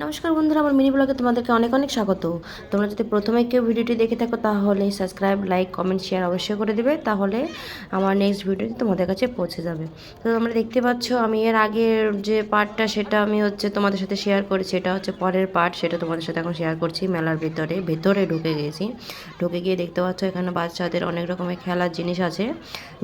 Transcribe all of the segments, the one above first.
নমস্কার বন্ধুরা, আমার মিনি ব্লগে তোমাদেরকে অনেক অনেক স্বাগত। তোমরা যদি প্রথমে কেউ ভিডিওটি দেখে থাকো তাহলে সাবস্ক্রাইব, লাইক, কমেন্ট, শেয়ার অবশ্যই করে দেবে, তাহলে আমার নেক্সট ভিডিওটি তোমাদের কাছে পৌঁছে যাবে। তো তোমরা দেখতে পাচ্ছ আমি এর আগের যে পার্টটা সেটা আমি তোমাদের সাথে শেয়ার করেছি, এটা হচ্ছে পরের পার্ট, সেটা তোমাদের সাথে এখন শেয়ার করছি। মেলার ভেতরে ঢুকে গিয়েছি। ঢুকে গিয়ে দেখতে পাচ্ছ এখানে বাচ্চাদের অনেক রকমের খেলার জিনিস আছে,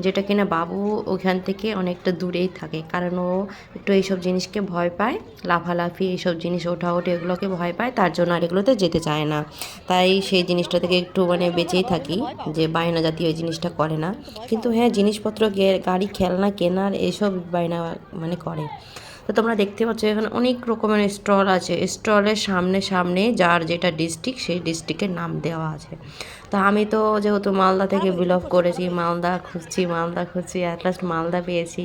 যেটা কিনা বাবু ওখান থেকে অনেকটা দূরেই থাকে, কারণ ও একটু এইসব জিনিসকে ভয় পায়। লাফালাফি এইসব জিনিস ওঠাওঠি এগুলোকে ভয় পায়, তার জন্য আর এগুলোতে যেতে চায় না। তাই সেই জিনিসটা থেকে একটু বেঁচেই থাকি, যে বায়না জাতীয় এই জিনিসটা করে না। কিন্তু হ্যাঁ, জিনিসপত্র গাড়ি খেলনা কেনার এইসব বায়না করে। তো তোমরা দেখতে পাচ্ছ এখানে অনেক রকমের স্টল আছে। স্টলের সামনে সামনে যার যেটা ডিস্ট্রিক্ট সেই ডিস্ট্রিক্টের নাম দেওয়া আছে। তা আমি তো যেহেতু মালদা থেকে বিলং করেছি, মালদা খুঁজছি, অ্যাট লাস্ট মালদা পেয়েছি।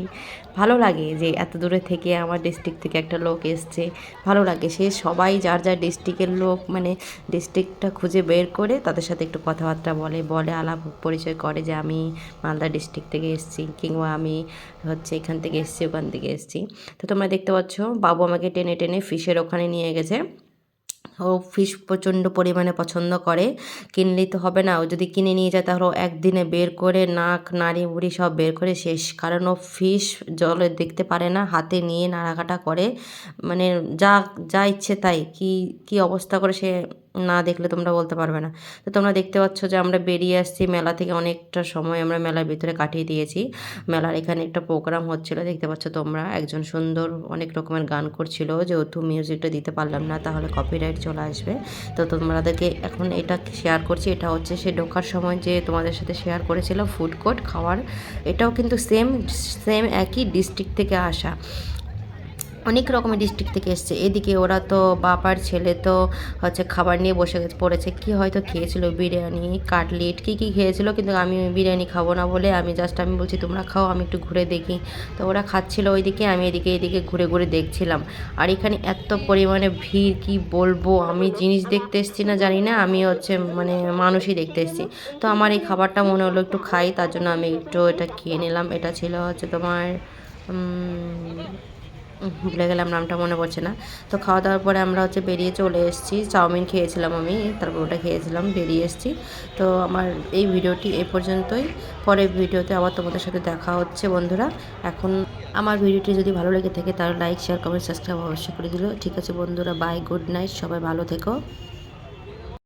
ভালো লাগে যে এত দূরে থেকে আমার ডিস্ট্রিক্ট থেকে একটা লোক এসছে, ভালো লাগে। সে সবাই যার যার ডিস্ট্রিক্টের লোক, ডিস্ট্রিক্টটা খুঁজে বের করে তাদের সাথে একটু কথাবার্তা বলে আলাপ পরিচয় করে যে আমি মালদা ডিস্ট্রিক্ট থেকে এসেছি, কিংবা আমি এখান থেকে এসেছি, ওখান থেকে এসেছি। তো তোমরা দেখতে পাচ্ছ বাবু আমাকে টেনে টেনে ফিশের ওখানে নিয়ে গেছে। ও ফিশ প্রচণ্ড পরিমাণে পছন্দ করে। কিনলেই তো হবে না, ও যদি কিনে নিয়ে যায় তাহলে একদিনে বের করে নাক নাড়ি বুড়ি সব বের করে শেষ। কারণ ও ফিশ জলে দেখতে পারে না, হাতে নিয়ে নাড়াকাটা করে, মানে যা যা ইচ্ছে তাই। কি কি অবস্থা করে সে না দেখলে তোমরা বলতে পারবে না। তো তোমরা দেখতে পাচ্ছ যে আমরা বেরিয়ে আসছি মেলা থেকে, অনেকটা সময় আমরা মেলার ভিতরে কাটিয়ে দিয়েছি। মেলার এখানে একটা প্রোগ্রাম হচ্ছিলো, দেখতে পাচ্ছ তোমরা। একজন সুন্দর অনেক রকমের গান করছিল, যেহেতু মিউজিকটা দিতে পারলাম না তাহলে কপিরাইট চলে আসবে। তো তোমাদেরকে এখন এটা শেয়ার করছি। এটা হচ্ছে সে ঢোকার সময় যে তোমাদের সাথে শেয়ার করেছিল ফুড কোর্ট খাওয়ার। এটাও কিন্তু সেম সেম একই ডিস্ট্রিক্ট থেকে আসা, অনেক রকমের ডিস্ট্রিক্ট থেকে এসছে। এদিকে ওরা তো বাবার ছেলে তো খাবার নিয়ে বসে পড়েছে। কি হয়তো খেয়েছিল, বিরিয়ানি, কাটলেট, কী খেয়েছিল, কিন্তু আমি বিরিয়ানি খাবো না বলে আমি বলছি তোমরা খাও, আমি একটু ঘুরে দেখি। তো ওরা খাচ্ছিল ওইদিকে, আমি এদিকে ঘুরে ঘুরে দেখছিলাম। আর এখানে এত পরিমাণে ভিড়, কি বলবো। আমি জিনিস দেখতে এসেছি না জানি না, আমি মানুষই দেখতে এসেছি। তো আমার এই খাবারটা মনে হলো একটু খাই, তার জন্য আমি একটু এটা খেয়ে নিলাম। এটা ছিল তোমার ভুলে গেলাম, নামটা মনে পড়ছে না। তো খাওয়া দাওয়ার পরে আমরা বেরিয়ে চলে এসেছি। চাউমিন খেয়েছিলাম আমি, তারপর ওটা খেয়েছিলাম, বেরিয়ে এসেছি। তো আমার এই ভিডিওটি এ পর্যন্তই। পরের ভিডিওতে আবার তোমাদের সাথে দেখা হচ্ছে বন্ধুরা। এখন আমার ভিডিওটি যদি ভালো লেগে থাকে তাহলে লাইক, শেয়ার, কমেন্ট, সাবস্ক্রাইব অবশ্যই করে দিল। ঠিক আছে বন্ধুরা, বাই, গুড নাইট, সবাই ভালো থেকো।